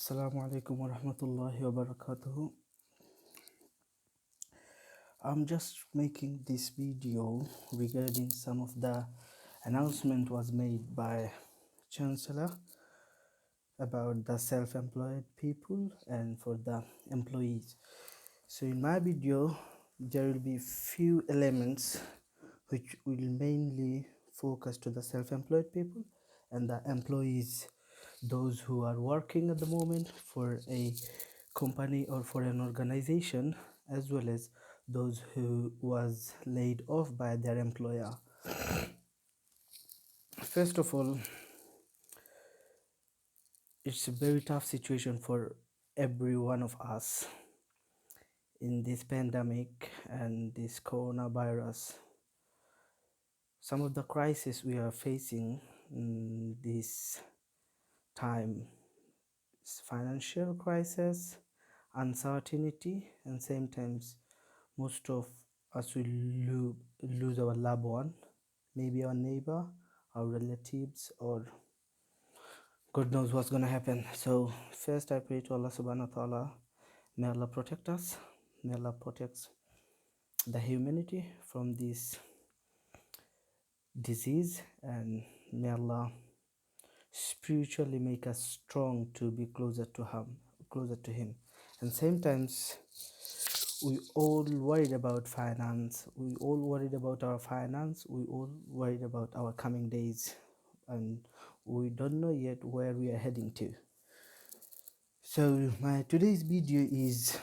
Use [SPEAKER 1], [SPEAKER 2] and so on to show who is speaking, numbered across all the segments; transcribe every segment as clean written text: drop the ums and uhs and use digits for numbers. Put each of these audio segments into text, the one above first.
[SPEAKER 1] Assalamu alaikum wa rahmatullahi wa barakatuhu. I'm just making this video regarding some of the announcement was made by chancellor about the self-employed people and for the employees. So in my video there will be few elements which will mainly focus to the self-employed people and the employees, those who are working at the moment for a company or for an organization, as well as those who was laid off by their employer. First of all, it's a very tough situation for every one of us in this pandemic and this coronavirus. Some of the crises we are facing in this time is financial crisis, uncertainty, and same times most of us will lose our loved one, maybe our neighbor, our relatives, or God knows what's gonna happen. So first I pray to Allah subhanahu wa ta'ala, may Allah protect us, may Allah protect the humanity from this disease, and may Allah spiritually make us strong to be closer to him. And same times we all worried about finance, we all worried about our finance, we all worried about our coming days, and we don't know yet where we are heading to. So my today's video is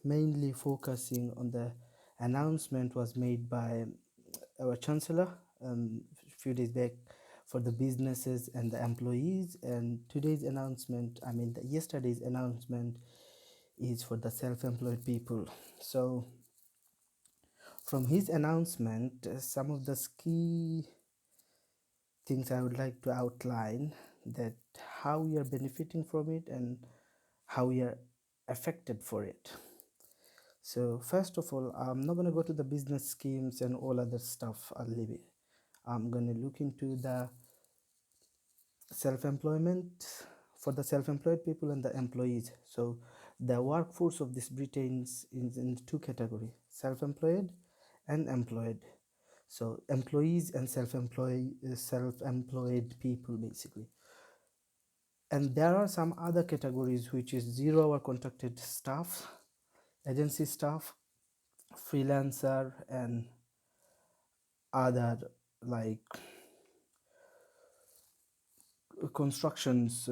[SPEAKER 1] mainly focusing on the announcement was made by our chancellor a few days back for the businesses and the employees, and today's announcement, yesterday's announcement, is for the self-employed people. So from his announcement, some of the key things I would like to outline, that how we are benefiting from it and how we are affected for it. So first of all, I'm not going to go to the business schemes and all other stuff. I'll leave it. I'm going to look into the self-employment for the self-employed people and the employees. So the workforce of this Britain is in two categories: self-employed and employed. So employees and self-employed people basically. And there are some other categories, which is 0-hour contracted staff, agency staff, freelancer, and other like constructions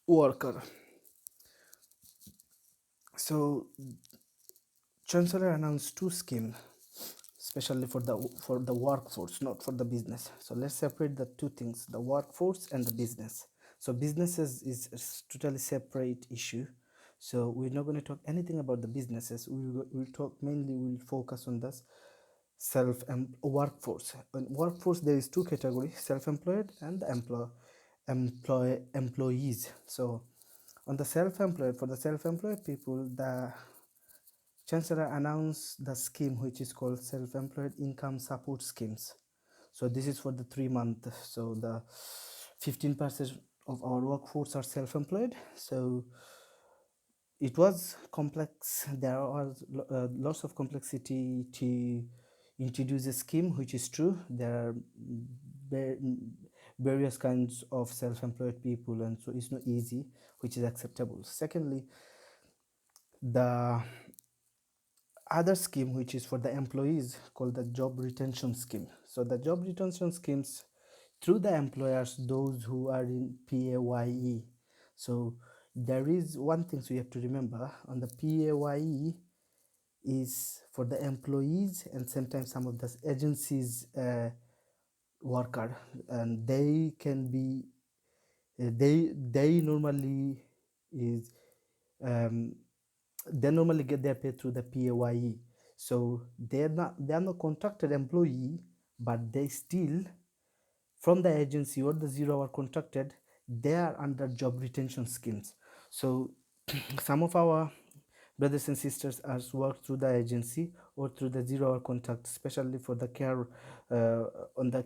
[SPEAKER 1] worker. So chancellor announced two schemes, especially for the workforce, not for the business. So let's separate the two things, the workforce and the business. So businesses is a totally separate issue, so we're not going to talk anything about the businesses. We'll talk mainly, we'll focus on this workforce. In workforce there is two categories: self-employed and employees. So on the self-employed, for the self-employed people, the chancellor announced the scheme which is called self-employed income support schemes. So this is for the 3 months. So the 15% of our workforce are self-employed. So it was complex. There was lots of complexity to introduce a scheme, which is true. There are various kinds of self-employed people, and so it's not easy, which is acceptable. Secondly, the other scheme, which is for the employees, called the job retention scheme. So the job retention schemes through the employers, those who are in PAYE. So there is one thing, so you have to remember, on the PAYE is for the employees and sometimes some of the agencies worker, and they can be they normally is they normally get their pay through the PAYE. So they are not contracted employee, but they still, from the agency or the 0-hour contracted, they are under job retention schemes. So some of our brothers and sisters as work through the agency or through the 0-hour contract, especially for the care on the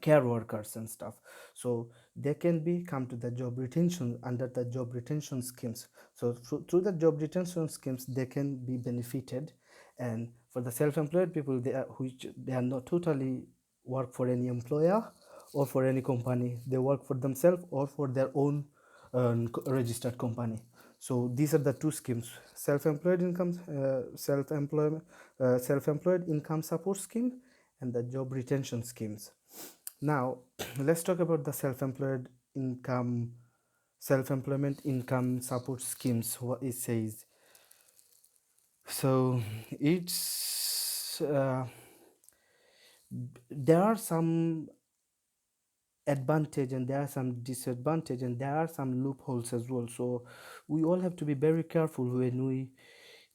[SPEAKER 1] care workers and stuff. So they can be come to the job retention under the job retention schemes. So through the job retention schemes they can be benefited. And for the self-employed people, they are which they are not totally work for any employer or for any company, they work for themselves or for their own registered company. So these are the two schemes: self-employed income self-employed income support scheme and the job retention schemes. Now, let's talk about the income self-employment income support schemes. What it says. So it's there are some advantage and there are some disadvantage and there are some loopholes as well. So we all have to be very careful when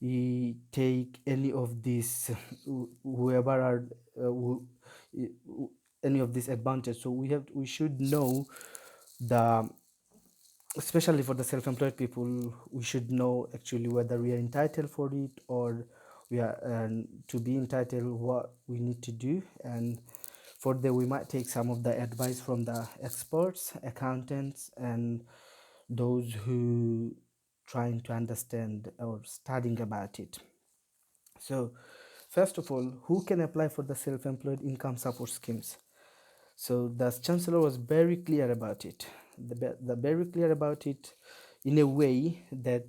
[SPEAKER 1] we take any of these whoever are any of this advantage. So we should know the, especially for the self-employed people, we should know actually whether we are entitled for it or we are to be entitled, what we need to do. And for that we might take some of the advice from the experts, accountants, and those who trying to understand or studying about it. So first of all, who can apply for the self-employed income support schemes? So the chancellor was very clear about it. The very clear about it in a way that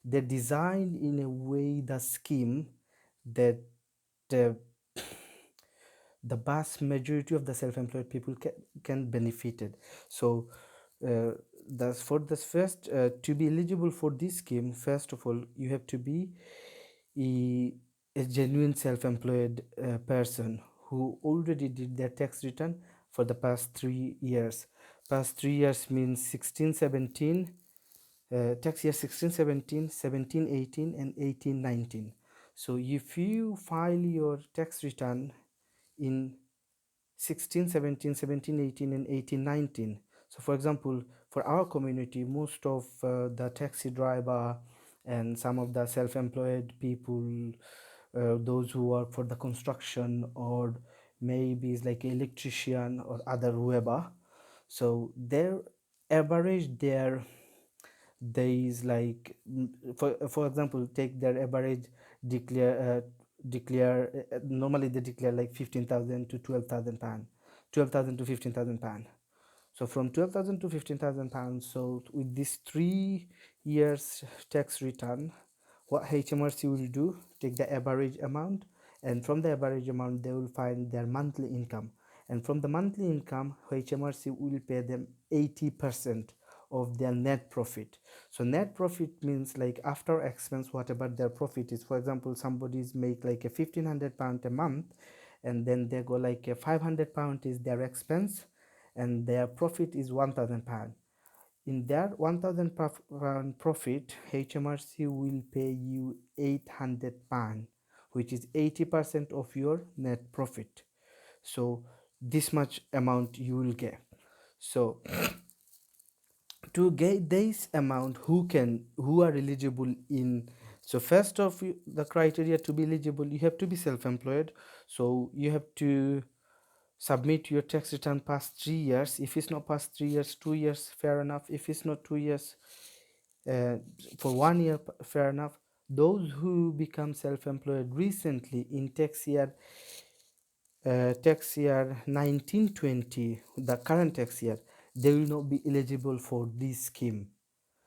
[SPEAKER 1] they designed in a way the scheme that uh, the vast majority of the self-employed people can benefited. So that's for this first to be eligible for this scheme. First of all, you have to be a genuine self-employed person who already did their tax return for the past 3 years. Past 3 years means 16 17 tax year 16 17, 17 18, and 18 19. So if you file your tax return in 16 17, 17 18, and 18 19. So for example, for our community, most of the taxi driver and some of the self-employed people, those who work for the construction or maybe it's like electrician or other whoever, so their average their days, like for example, take their average declare normally they declare like 15,000 to 12,000 pound, 12,000 to 15,000 pound. So from 12,000 to 15,000 pounds, so with this 3 years tax return, what HMRC will do, take the average amount, and from the average amount they will find their monthly income, and from the monthly income HMRC will pay them 80% of their net profit. So net profit means like after expense whatever their profit is. For example, somebody's make like a 1,500 pound a month, and then they go like a 500 pound is their expense and their profit is 1,000 pound. In that 1,000 pound profit, HMRC will pay you 800 pound, which is 80% of your net profit. So this much amount you will get. So to get this amount, who are eligible in, so first of the criteria to be eligible, you have to be self-employed. So you have to submit your tax return past 3 years. If it's not past 3 years, 2 years, fair enough. If it's not 2 years, uh, for 1 year, fair enough. Those who become self-employed recently in tax year 1920, the current tax year, they will not be eligible for this scheme.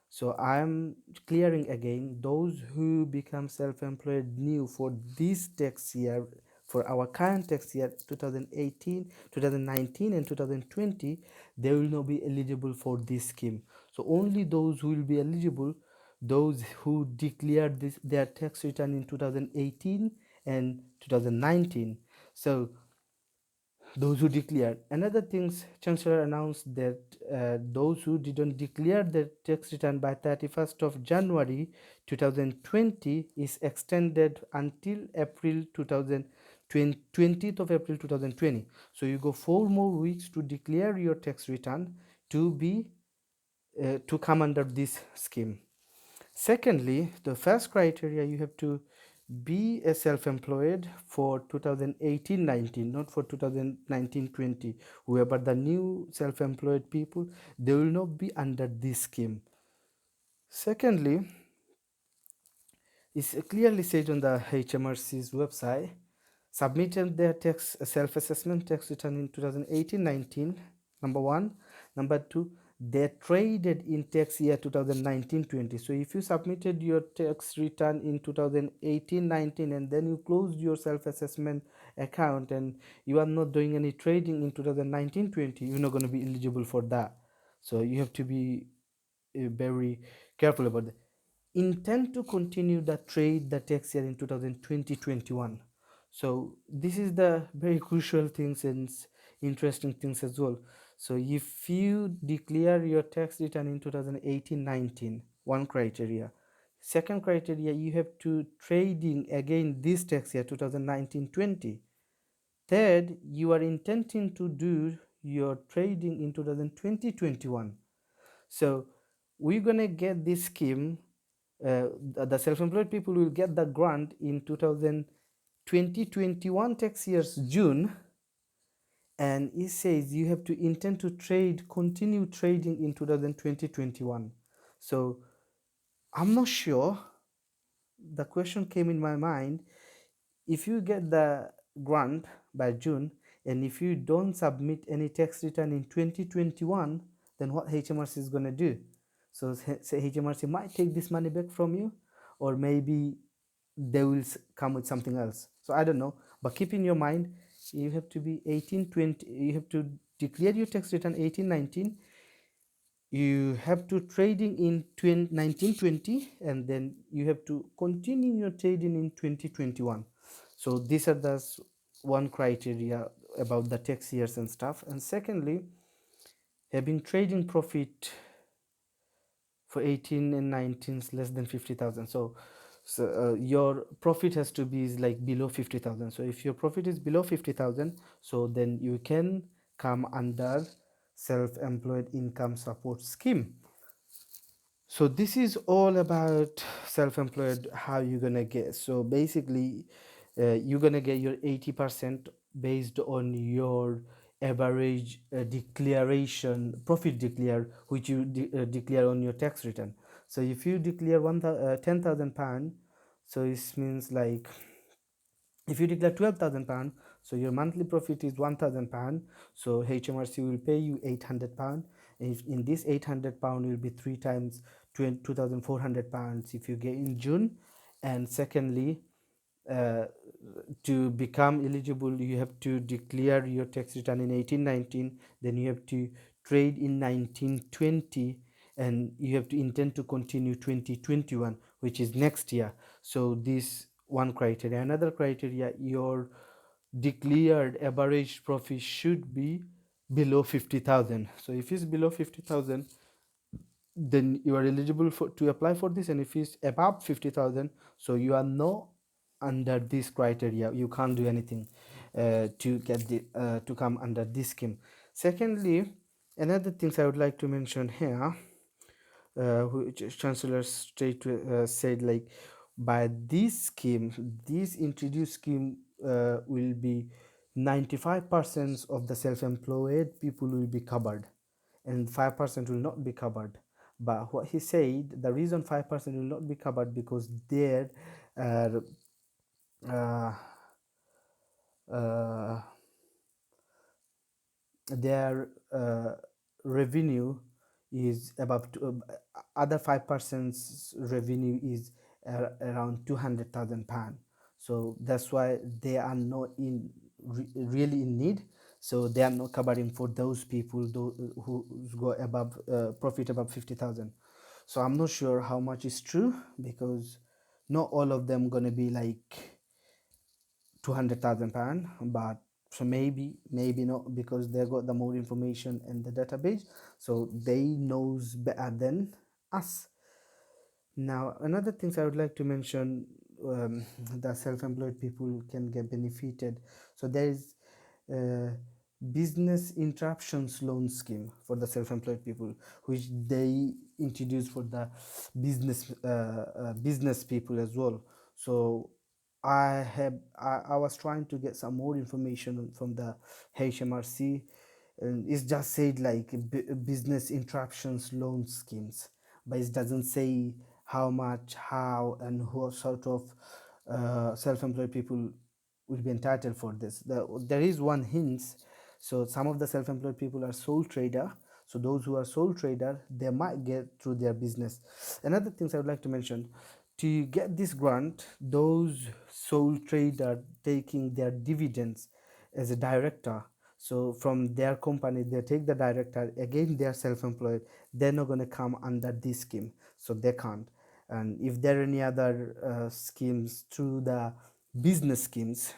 [SPEAKER 1] So I am clearing again, those who become self-employed new for this tax year, for our current tax year 2018, 2019, and 2020, they will not be eligible for this scheme. So only those who will be eligible, those who declared their tax return in 2018 and 2019. So those who declared. Another things, chancellor announced that those who didn't declare their tax return by 31st of January 2020 is extended until April 2020, 20th of April 2020. So you go 4 more weeks to declare your tax return to be to come under this scheme. Secondly, the first criteria, you have to be a self-employed for 2018-19, not for 2019-20. Whoever the new self-employed people, they will not be under this scheme. Secondly, it's clearly said on the HMRC's website, submitted their tax self-assessment tax return in 2018-19, number one. Number two, they traded in tax year 2019-20. So if you submitted your tax return in 2018-19 and then you closed your self-assessment account and you are not doing any trading in 2019-20, you're not going to be eligible for that. So you have to be very careful about that. Intend to continue the trade the tax year in 2020-21. So this is the very crucial things and interesting things as well. So if you declare your tax return in 2018-19, one criteria. Second criteria, you have to trading again this tax year 2019-20. Third, you are intending to do your trading in 2020-21. So we're gonna get this scheme. The self-employed people will get the grant in 2020-21 tax year's June, and it says you have to intend to continue trading in 2020-21. So I'm not sure. The question came in my mind: if you get the grant by June, and if you don't submit any tax return in 2021, then what HMRC is going to do? So HMRC might take this money back from you, or maybe they will come with something else. So I don't know, but keep in your mind, you have to be 18-20, you have to declare your tax return 18-19, you have to trading in 19-20, and then you have to continue your trading in 2021. So these are the one criteria about the tax years and stuff. And secondly, having trading profit for 18 and 19 is less than 50,000. So your profit has to be like below 50,000. So if your profit is below 50,000, so then you can come under self-employed income support scheme. So this is all about self-employed, how you're gonna get. So basically you're gonna get your 80% based on your average declaration, profit declare, which you declare on your tax return. So if you declare 10,000 pound, so it means like if you declare 12,000 pound, so your monthly profit is 1,000 pound, so HMRC will pay you 800 pound. If in this 800 pound will be 3 times 2,400 pounds if you get in June. And secondly, uh, to become eligible, you have to declare your tax return in 18-19, then you have to trade in 19-20, and you have to intend to continue 2021, which is next year. So this one criteria. Another criteria, your declared average profit should be below 50,000. So if it's below 50,000, then you are eligible for to apply for this. And if it's above 50,000, so you are no under this criteria, you can't do anything to get the to come under this scheme. Secondly, another things I would like to mention here, which chancellor said, like, by this scheme, this introduced scheme will be 95% of the self-employed people will be covered, and 5% will not be covered. But what he said, the reason 5% will not be covered, because their uh, uh, uh, their revenue is above other 5% revenue is around 200,000 pound. So that's why they are not in really in need. So they are not covering for those people who go above profit above 50,000. So I'm not sure how much is true, because not all of them gonna be like 200,000 pound, but so maybe not, because they got the more information in the database, so they knows better than us. Now another things I would like to mention, the self-employed people can get benefited. So there is business interruptions loan scheme for the self-employed people, which they introduce for the business people as well. So I was trying to get some more information from the HMRC, and it's just said like business interruptions loan schemes, but it doesn't say how much, how, and what sort of self-employed people will be entitled for this. There is one hint. So some of the self-employed people are sole trader. So those who are sole trader, they might get through their business. Another things I would like to mention, to get this grant, those sole trader taking their dividends as a director, so from their company they take the director, again they are self-employed, they're not going to come under this scheme, so they can't. And if there are any other schemes through the business schemes,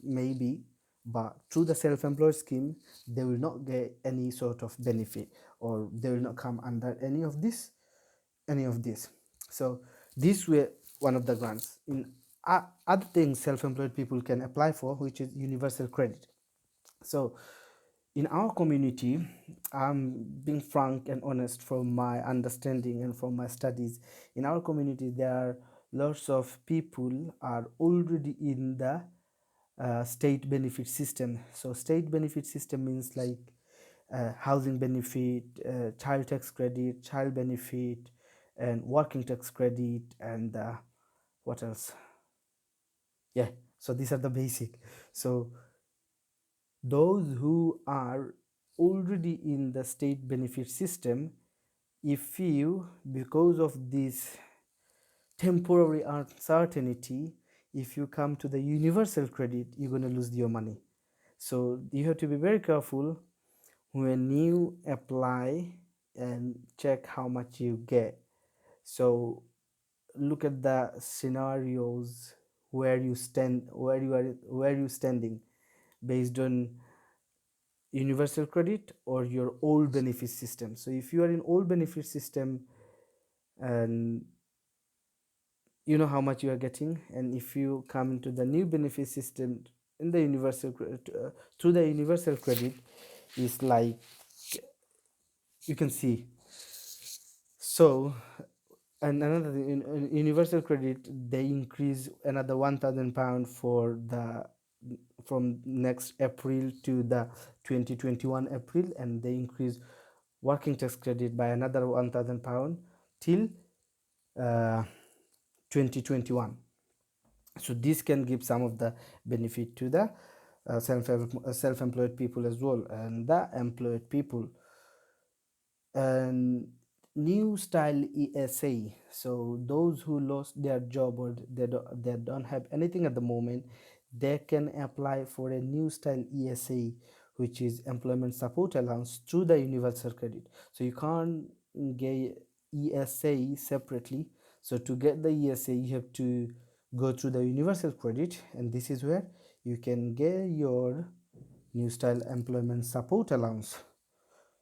[SPEAKER 1] maybe, but through the self-employed scheme they will not get any sort of benefit, or they will not come under any of this. So these were one of the grants. In other things self-employed people can apply for, which is universal credit. So in our community, I'm being frank and honest from my understanding and from my studies. In our community, there are lots of people are already in the state benefit system. So state benefit system means like housing benefit, child tax credit, child benefit, and working tax credit, and what else? Yeah. So these are the basic. So those who are already in the state benefit system, if you, because of this temporary uncertainty, if you come to the universal credit, you're going to lose your money. So you have to be very careful when you apply and check how much you get. So look at the scenarios where you stand, where you standing, based on universal credit or your old benefit system. So if you are in old benefit system, and you know how much you are getting, and if you come into the new benefit system in the universal through the universal credit, is like, you can see. So, and another thing, in universal credit they increase another £1,000 for the, from next April to the 2021 April, and they increase working tax credit by another £1,000 till 2021. So this can give some of the benefit to the self-employed people as well, and the employed people. And new style ESA, so those who lost their job, or they don't have anything at the moment, they can apply for a new style ESA, which is employment support allowance, through the universal credit. So you can't get ESA separately. So to get the ESA you have to go through the universal credit, and this is where you can get your new style employment support allowance.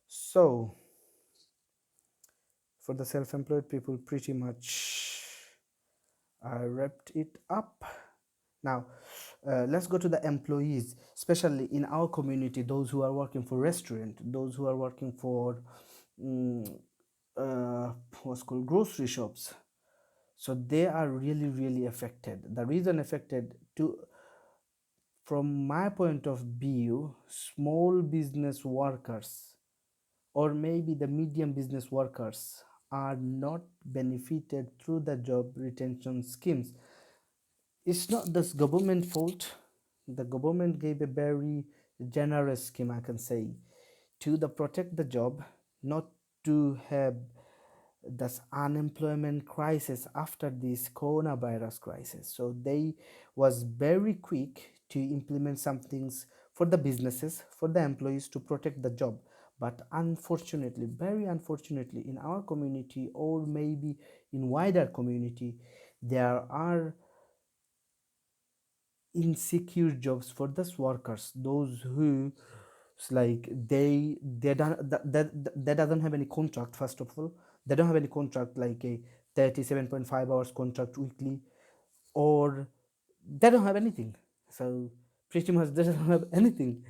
[SPEAKER 1] So for the self-employed people, pretty much I wrapped it up. Now let's go to the employees, especially in our community, those who are working for restaurant, those who are working for um, what's called grocery shops. So they are really really affected. The reason affected, to from my point of view, small business workers or maybe the medium business workers are not benefited through the job retention schemes. It's not this government fault. The government gave a very generous scheme, I can say, to the protect the job, not to have this unemployment crisis after this coronavirus crisis. So they was very quick to implement some things for the businesses, for the employees, to protect the job. But unfortunately, very unfortunately, in our community, or maybe in wider community, there are insecure jobs for those workers, those who, it's like they don't, that doesn't have any contract. First of all, they don't have any contract, like a 37.5 hours contract weekly, or they don't have anything. So pretty much they don't have anything.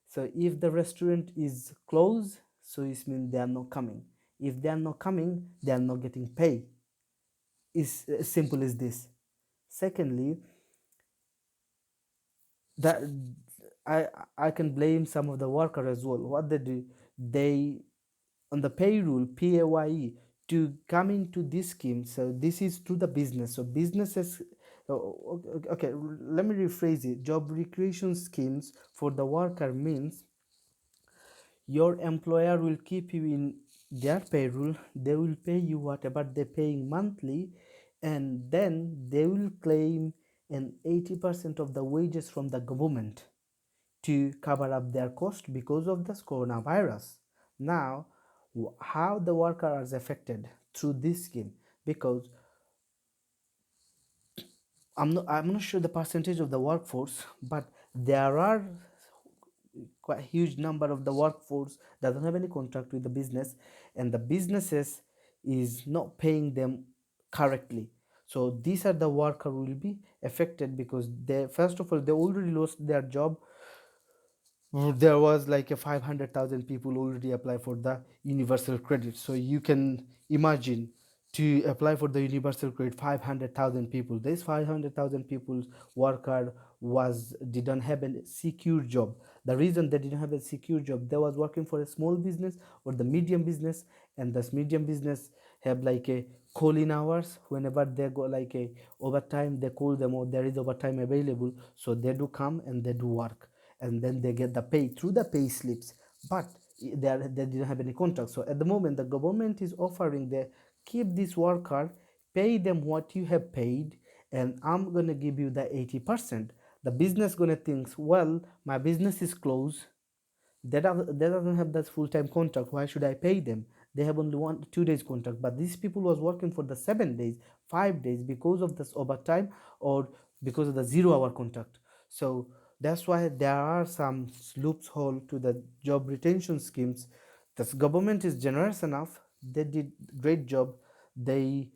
[SPEAKER 1] So if the restaurant is closed, so it means they are not coming. If they are not coming, they are not getting paid. It's as simple as this. Secondly, that I I can blame some of the worker as well. What they do, they on the payroll PAYE to come into this scheme. So this is through the business. So businesses. Okay, let me rephrase it. Job recreation schemes for the worker means your employer will keep you in their payroll. They will pay you whatever they're paying monthly, and then they will claim an 80% of the wages from the government to cover up their cost because of this coronavirus. Now, how the worker is affected through this scheme? Because I'm not sure the percentage of the workforce, but there are quite a huge number of the workforce that don't have any contract with the business, and the businesses is not paying them correctly. So these are the worker will be affected because they, first of all, they already lost their job. There was like a 500,000 people already apply for the universal credit. So you can imagine to apply for the universal credit 500,000 people. This 500,000 people's worker was didn't have a secure job. The reason they didn't have a secure job, they was working for a small business or the medium business, and this medium business have like a call in hours. Whenever they go like a overtime, they call them, or there is overtime available, so they do come and they do work, and then they get the pay through the pay slips. But they didn't have any contract. So at the moment the government is offering, they keep this worker, pay them what you have paid, and I'm gonna give you the 80%. The business gonna think, well, my business is closed, they doesn't have that full-time contract, why should I pay them? They have only 1 2 days contract, but these people was working for the 7 days, 5 days, because of this overtime or because of the 0 hour contract. So that's why there are some loophole to the job retention schemes. The government is generous enough, they did great job, they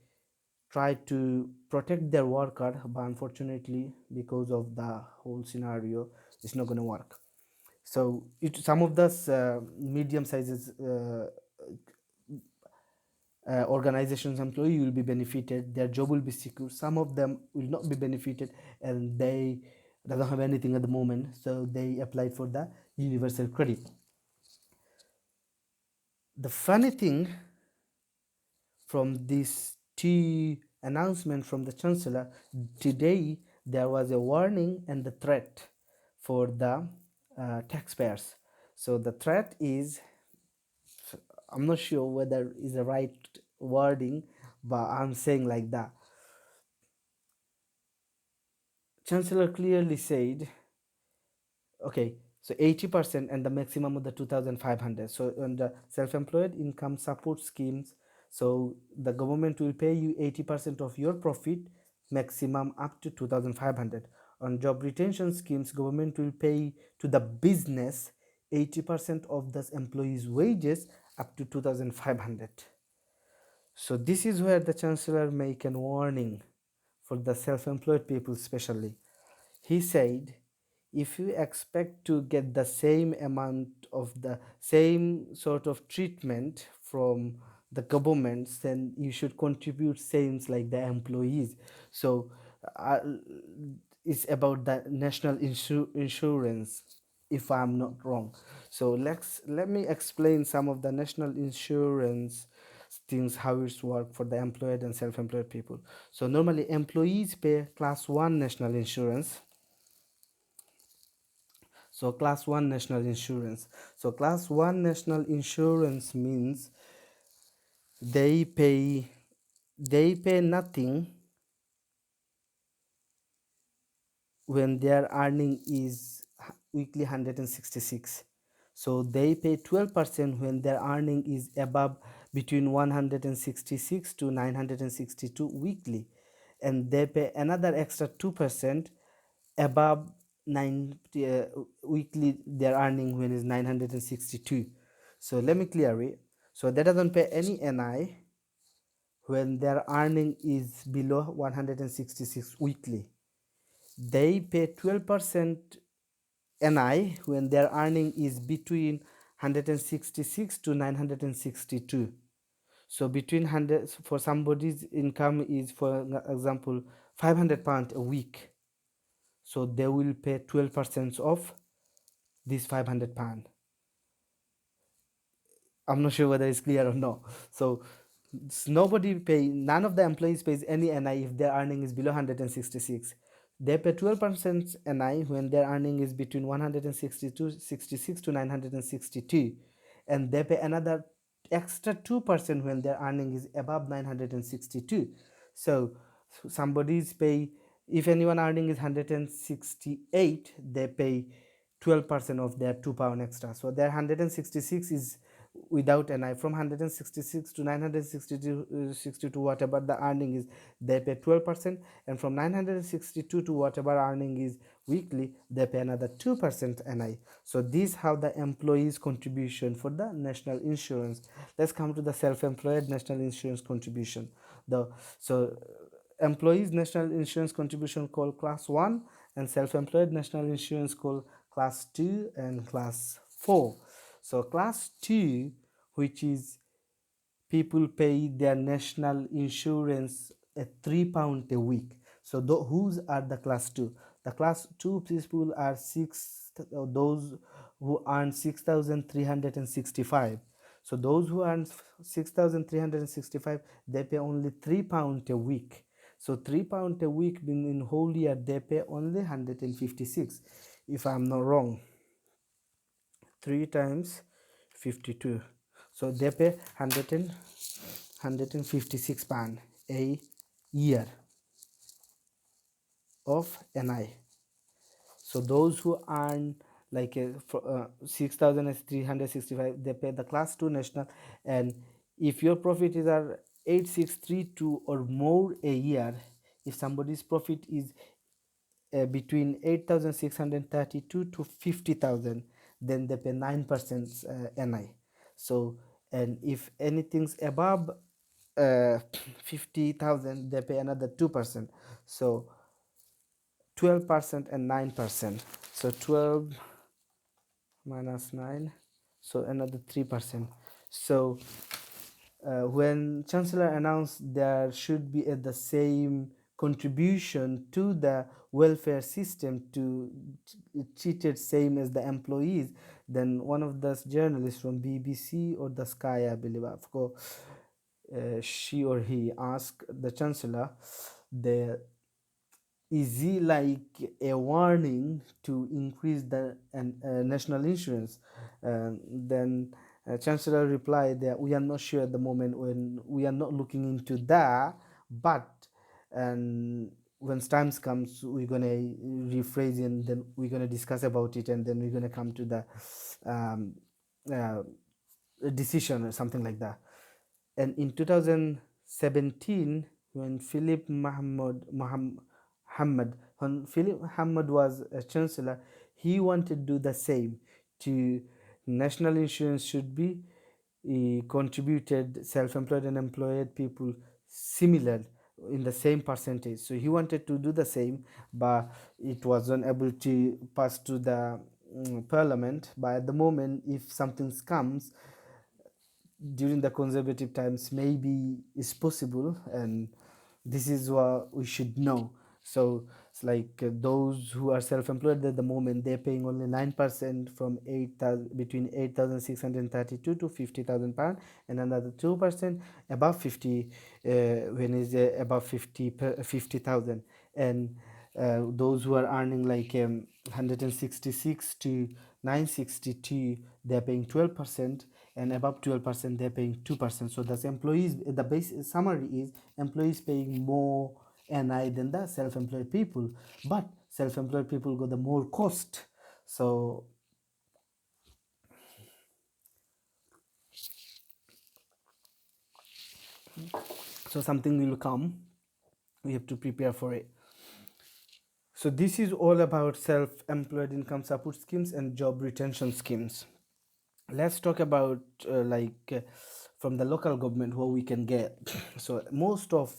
[SPEAKER 1] try to protect their worker, but unfortunately because of the whole scenario, it's not going to work. So some of those medium sizes organizations employee will be benefited, their job will be secure. Some of them will not be benefited, and they don't have anything at the moment, so they applied for the universal credit. The funny thing from this two announcement from the chancellor today, there was a warning and the threat for the taxpayers. So the threat is, I'm not sure whether is the right wording, but I'm saying like that. Chancellor clearly said, okay, so 80% and the maximum of the 2,500. So on the self-employed income support schemes, so the government will pay you 80% of your profit, maximum up to 2,500. On job retention schemes, government will pay to the business 80% of the employee's wages up to 2,500. So this is where the chancellor make a warning for the self-employed people especially. He said, if you expect to get the same amount of the same sort of treatment from the governments, then you should contribute same like the employees. So uh, it's about the national insurance, if I'm not wrong. So let me explain some of the national insurance things, how it's work for the employed and self-employed people. So normally employees pay class 1 national insurance. So class 1 national insurance. So class 1 national insurance means they pay nothing when their earning is weekly 166. So they pay 12% when their earning is above between 166 to 962 weekly, and they pay another extra 2% above 90 weekly their earning when is 962. So let me clear it. So they doesn't pay any NI when their earning is below 166 weekly. They pay 12% NI when their earning is between 166 to 962. So between 100, for somebody's income is, for example, 500 pounds a week. so they will pay 12% of this £500. I'm not sure whether it's clear or no. So nobody pay, none of the employees pays any NI if their earning is below 166. They pay 12% NI when their earning is between 166 to 962, and they pay another extra 2% when their earning is above 962. So somebody's pay, if anyone earning is 168, they pay 12% of their £2 extra. So their 166 is without NI. From 166 to 962, whatever the earning is, they pay 12%, and from 962 to whatever earning is weekly, they pay another 2% NI. So this how the employees contribution for the national insurance. Let's come to the self-employed national insurance contribution. The so employees national insurance contribution called class 1, and self-employed national insurance called class 2 and class 4. So class 2, which is people pay their national insurance at £3 a week. So whose are the class 2? The class 2 people are those who earn 6,365. So those who earn 6,365, they pay only £3 a week. So £3 a week mean in whole year they pay only 156, if I'm not wrong. 3 times 52, so they pay 156 pound a year of NI. So those who earn like 6,365, they pay the class 2 national. And if your profit is 8632 or more a year, if somebody's profit is between 8,632 to 50,000, then they pay 9% NI. So, and if anything's above 50,000, they pay another 2%. So 12% and 9%. So 12 minus 9, so another 3%. So when chancellor announced there should be the same contribution to the welfare system to treated same as the employees, then one of the journalists from BBC or the Sky, I believe, I forgot, she or he asked the chancellor, the is he like a warning to increase the national insurance? Then chancellor replied that we are not sure at the moment, when we are not looking into that, but and when times comes we're gonna rephrase and then we're gonna discuss about it, and then we're gonna come to the um, uh, decision or something like that. And in 2017, when when Philip Muhammad was a chancellor, he wanted to do the same. To national insurance should be contributed self-employed and employed people similar in the same percentage. So he wanted to do the same, but it wasn't able to pass to the parliament. But at the moment, if something comes during the conservative times, maybe it's possible, and this is what we should know. So it's like those who are self-employed at the moment, they're paying only 9% from 8,000, between 8,632 to 50,000 pound, and another 2% above 50 when is above 50,000. And those who are earning like 166 to 962, they're paying 12%, and above 12% they're paying 2%. So that's employees, the base summary is employees paying more NI than the self-employed people, but self-employed people got the more cost. So something will come, we have to prepare for it. So this is all about self-employed income support schemes and job retention schemes. Let's talk about from the local government what we can get. So most of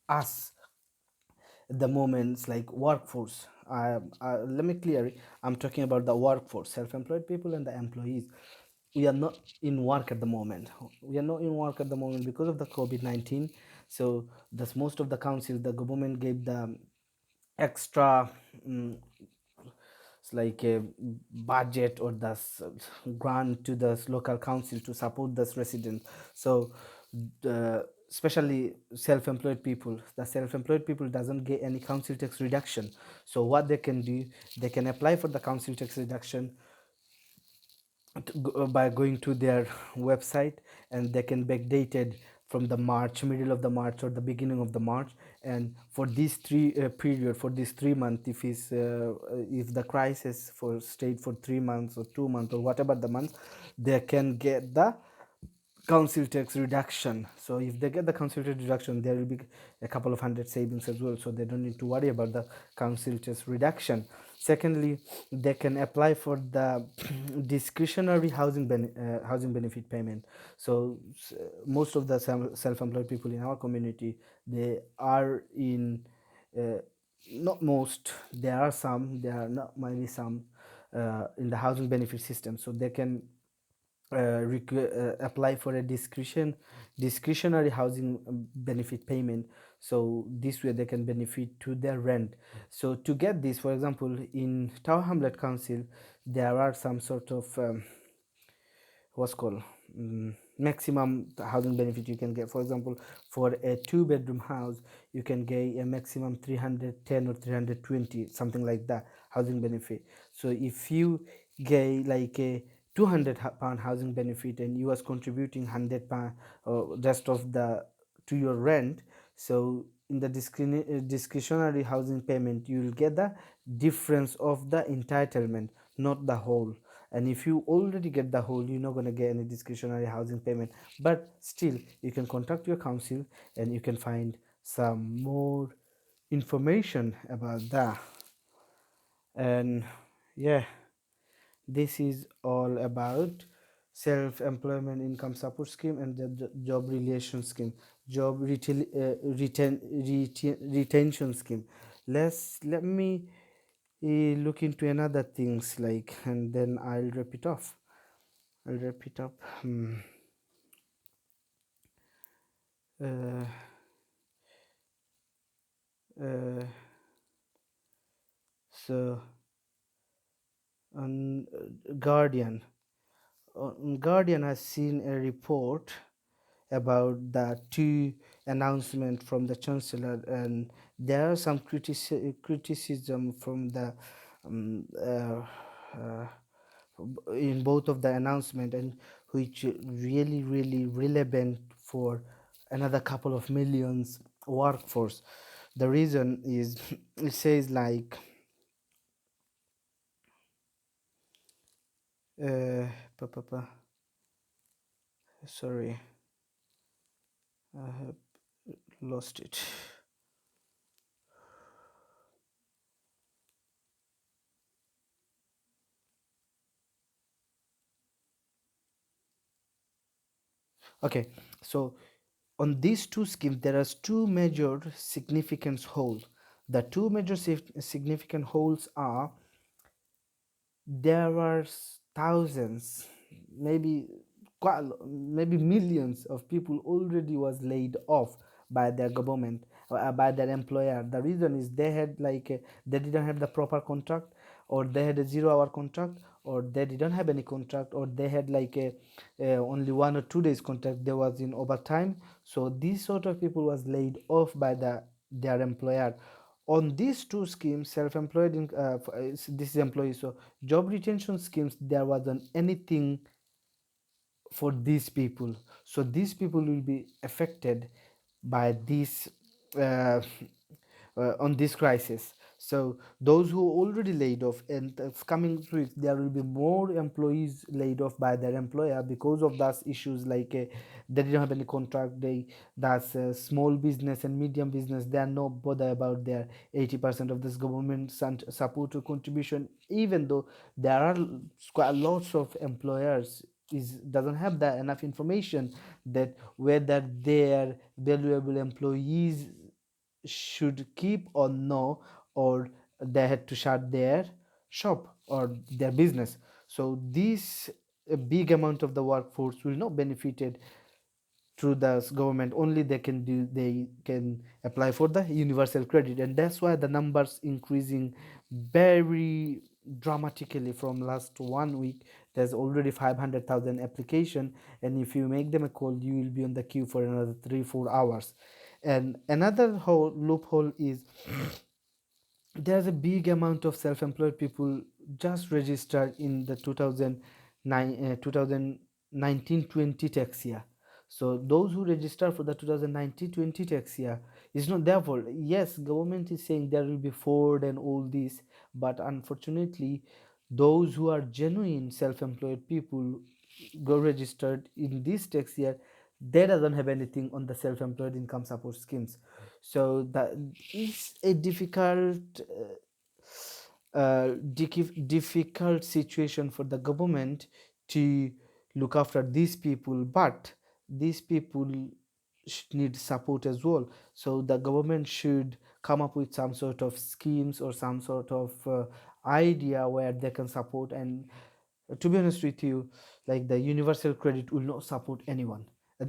[SPEAKER 1] us at the moment it's like workforce. Let me clear it. I'm talking about the workforce, self-employed people and the employees. We are not in work at the moment. We are not in work at the moment because of the COVID-19. So that's most of the councils, the government gave the extra mm, it's like a budget or the grant to the local council to support this resident. So especially self-employed people, the self-employed people doesn't get any council tax reduction. So what they can do, they can apply for the council tax reduction by going to their website, and they can backdate it from the March, middle of the March or the beginning of the March. And for these three period, for this 3 month, if the crisis for stayed for 3 months or 2 months or whatever the month, they can get the council tax reduction. So if they get the council tax reduction, there will be a couple of hundred savings as well, so they don't need to worry about the council tax reduction. Secondly, they can apply for the discretionary housing benefit payment. So most of the self-employed people in our community, they are in uh, not most, there are some, there are not many, some in the housing benefit system. So they can apply for a discretionary housing benefit payment. So this way they can benefit to their rent. So to get this, for example, in Tower Hamlet Council, there are some sort of what's called maximum housing benefit you can get. For example, for a 2 bedroom house, you can get a maximum 310 or 320, something like that, housing benefit. So if you get like a 200 pound housing benefit and you was contributing 100 pound rest of the to your rent, so in the discretionary housing payment, you will get the difference of the entitlement, not the whole. And if you already get the whole, you're not going to get any discretionary housing payment. But still, you can contact your council and you can find some more information about that. And yeah, this is all about self-employment income support scheme and the job relation scheme, retention scheme. Let me look into another things, like, and then I'll wrap it off. I'll wrap it up. Uh, uh, so on Guardian, Guardian has seen a report about the two announcement from the chancellor, and there are some criticism from the um, uh, uh, in both of the announcement, and which really relevant for another couple of millions workforce. The reason is it says like uh, pa, pa, pa, sorry, I have lost it. Okay, so on these two schemes there are two major significant holes. The two major significant holes are, there are thousands, maybe maybe millions of people already was laid off by their government, by their employer. The reason is they had like they didn't have the proper contract, or they had a 0 hour contract, or they didn't have any contract, or they had like a only 1 or 2 days contract, they was in overtime. So these sort of people was laid off by their employer. On these two schemes, self-employed this is employees, so job retention schemes, there wasn't anything for these people. So these people will be affected by this uh, on this crisis. So those who already laid off, and coming weeks there will be more employees laid off by their employer because of those issues, like they didn't have any contract. That's small business and medium business, they are no bother about their 80% of this government support or contribution, even though there are quite lots of employers is doesn't have that enough information that whether their valuable employees should keep or no, or they had to shut their shop or their business. So this a big amount of the workforce will not benefited through the government only they can apply for the universal credit, and that's why the numbers increasing very dramatically. From last 1 week there's already 500,000 application, and if you make them a call you will be on the queue for another 3-4 hours. And another whole loophole is there's a big amount of self-employed people just registered in the 2019-20 tax year. So those who register for the 2019-20 tax year, is not their fault. Yes, government is saying there will be fraud and all this, but unfortunately those who are genuine self-employed people go registered in this tax year, they doesn't have anything on the self-employed income support schemes. So that is a difficult situation for the government to look after these people, but these people need support as well. So the government should come up with some sort of schemes or some sort of idea where they can support. And to be honest with you, like the universal credit will not support anyone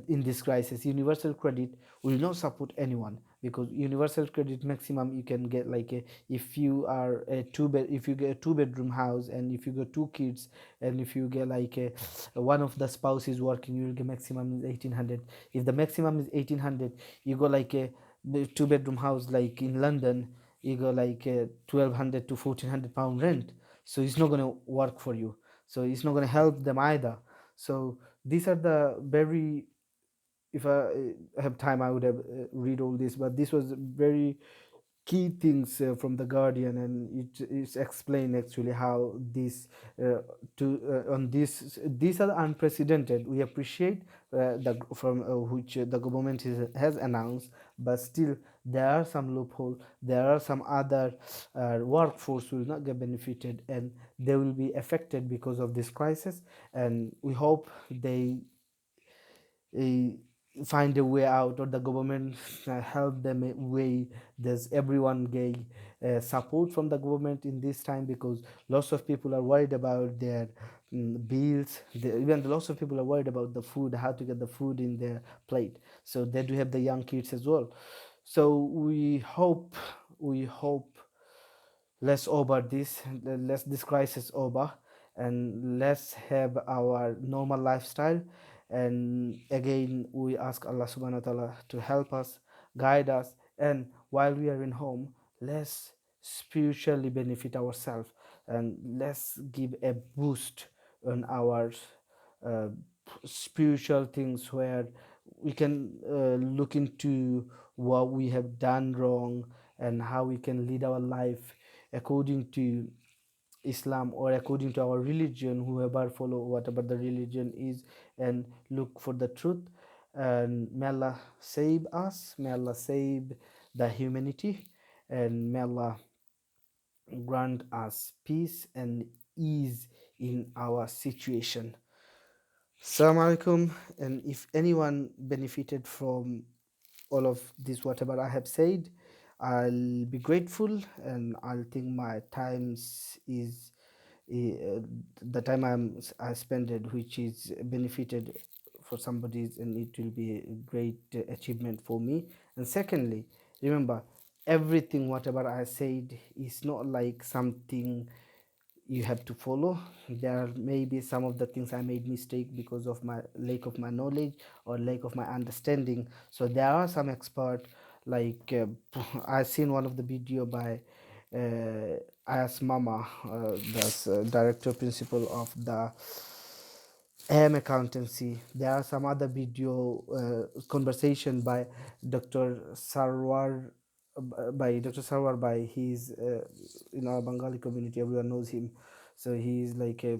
[SPEAKER 1] in this crisis. Universal credit will not support anyone, because universal credit maximum you can get like if you are a if you get a 2 bedroom house, and if you got 2 kids, and if you get like one of the spouse is working, you will get maximum is 1800. If the maximum is 1800, you go like a 2 bedroom house like in London, you go like 1200 to 1400 pound rent. So it's not going to work for you, so it's not going to help them either. So these are the very, if I have time I would have read all this, but this was very key things from the Guardian, and it is explained actually how this to on this these are unprecedented. We appreciate the from which the government has announced, but still there are some loophole. There are some other workforce will not get benefited, and they will be affected because of this crisis. And we hope they uh, find a way out, or the government help them a way. There's everyone get support from the government in this time, because lots of people are worried about their bills. Even lots of people are worried about the food, how to get the food in their plate. So they do have the young kids as well. So we hope let's over this, let's this crisis over, and let's have our normal lifestyle. And again we ask Allah subhanahu wa ta'ala to help us, guide us, and while we are in home, let's spiritually benefit ourselves, and let's give a boost on our uh, spiritual things, where we can look into what we have done wrong, and how we can lead our life according to Islam, or according to our religion, whoever follow whatever the religion is, and look for the truth. And may Allah save us, may Allah save the humanity, and may Allah grant us peace and ease in our situation. Assalamu alaikum. And if anyone benefited from all of this, whatever I have said, I'll be grateful, and I'll think my times is uh, the time I spent it, which is benefited for somebody, and it will be a great achievement for me. And secondly, remember, everything whatever I said is not like something you have to follow. There may be some of the things I made mistake because of my lack of my knowledge or lack of my understanding. So there are some expert, like I seen one of the video by Ayas Mama, that's director principal of the AM accountancy. There are some other video conversation by Dr. Sarwar, by his in our Bengali community, everyone knows him. So he's like a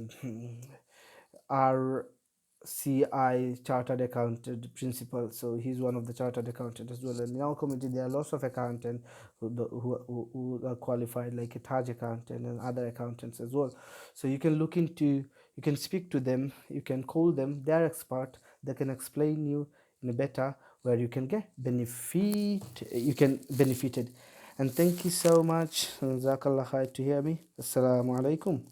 [SPEAKER 1] RCI chartered accountant principal. So he's one of the chartered accountant as well. And in our community, there are lots of accountants who are qualified, like a Taj accountant and other accountants as well. So you can look into, you can speak to them, you can call them. They're expert. They can explain you in a better, where you can get benefit. You can benefit it. And thank you so much. Jazakallah khair to hear me. Assalamu alaikum.